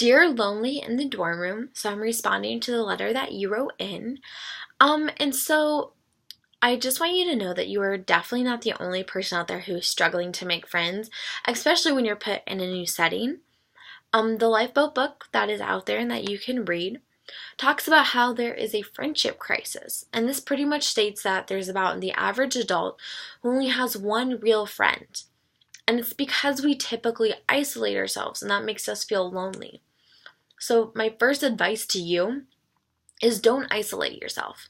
Dear Lonely in the Dorm Room, so I'm responding to the letter that you wrote in. And I just want you to know that you are definitely not the only person out there who's struggling to make friends, especially when you're put in a new setting. The Lifeboat book that is out there and that you can read talks about how there is a friendship crisis. And this pretty much states that there's about the average adult who only has one real friend. And it's because we typically isolate ourselves and that makes us feel lonely. So, my first advice to you is don't isolate yourself.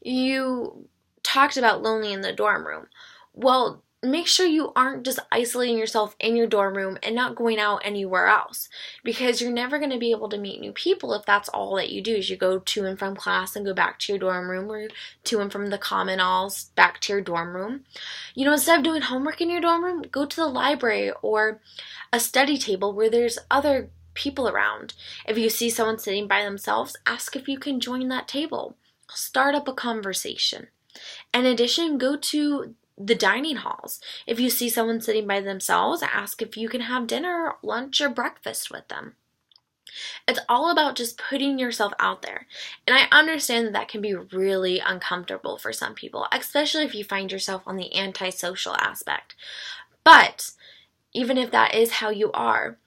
You talked about lonely in the dorm room. Well, make sure you aren't just isolating yourself in your dorm room and not going out anywhere else, because you're never going to be able to meet new people if that's all that you do is you go to and from class and go back to your dorm room, or to and from the common halls back to your dorm room. Instead of doing homework in your dorm room, go to the library or a study table where there's other people around. If you see someone sitting by themselves, ask if you can join that table. Start up a conversation. In addition, go to the dining halls. If you see someone sitting by themselves, ask if you can have dinner, lunch, or breakfast with them. It's all about just putting yourself out there. And I understand that can be really uncomfortable for some people, especially if you find yourself on the antisocial aspect. But even if that is how you are,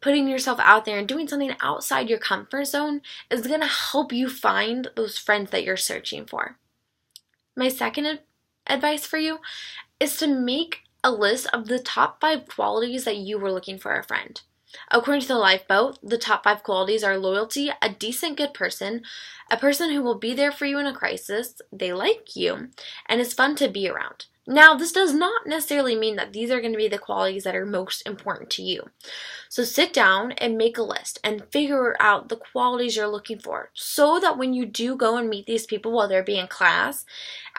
putting yourself out there and doing something outside your comfort zone is going to help you find those friends that you're searching for. My second advice for you is to make a list of the top 5 qualities that you were looking for a friend. According to the Lifeboat, the top 5 qualities are loyalty, a decent good person, a person who will be there for you in a crisis, they like you, and is fun to be around. Now, this does not necessarily mean that these are going to be the qualities that are most important to you. So sit down and make a list and figure out the qualities you're looking for, so that when you do go and meet these people, whether it be in class,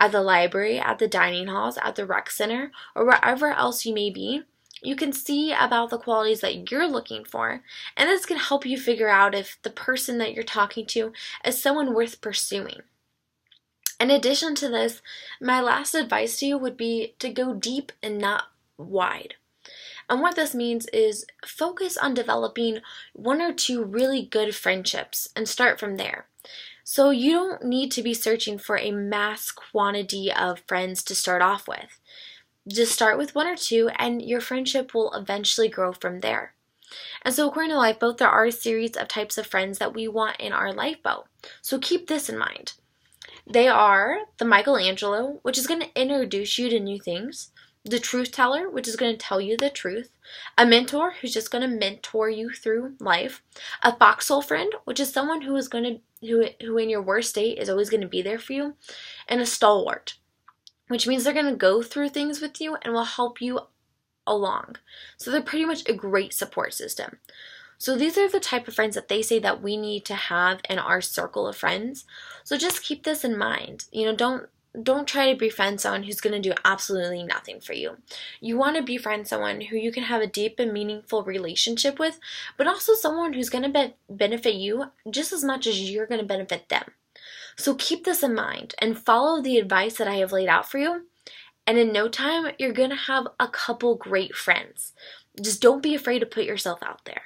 at the library, at the dining halls, at the rec center, or wherever else you may be, you can see about the qualities that you're looking for, and this can help you figure out if the person that you're talking to is someone worth pursuing. In addition to this, my last advice to you would be to go deep and not wide. And what this means is focus on developing 1 or 2 really good friendships and start from there. So you don't need to be searching for a mass quantity of friends to start off with. Just start with 1 or 2 and your friendship will eventually grow from there. And so according to Lifeboat, there are a series of types of friends that we want in our Lifeboat. So keep this in mind. They are the Michelangelo, which is going to introduce you to new things. The truth teller, which is going to tell you the truth. A mentor, who's just going to mentor you through life. A foxhole friend, which is someone who in your worst state is always going to be there for you. And a stalwart, which means they're going to go through things with you and will help you along. So they're pretty much a great support system. So these are the type of friends that they say that we need to have in our circle of friends. So just keep this in mind. Don't try to befriend someone who's going to do absolutely nothing for you. You want to befriend someone who you can have a deep and meaningful relationship with, but also someone who's going to benefit you just as much as you're going to benefit them. So keep this in mind and follow the advice that I have laid out for you. And in no time, you're going to have a couple great friends. Just don't be afraid to put yourself out there.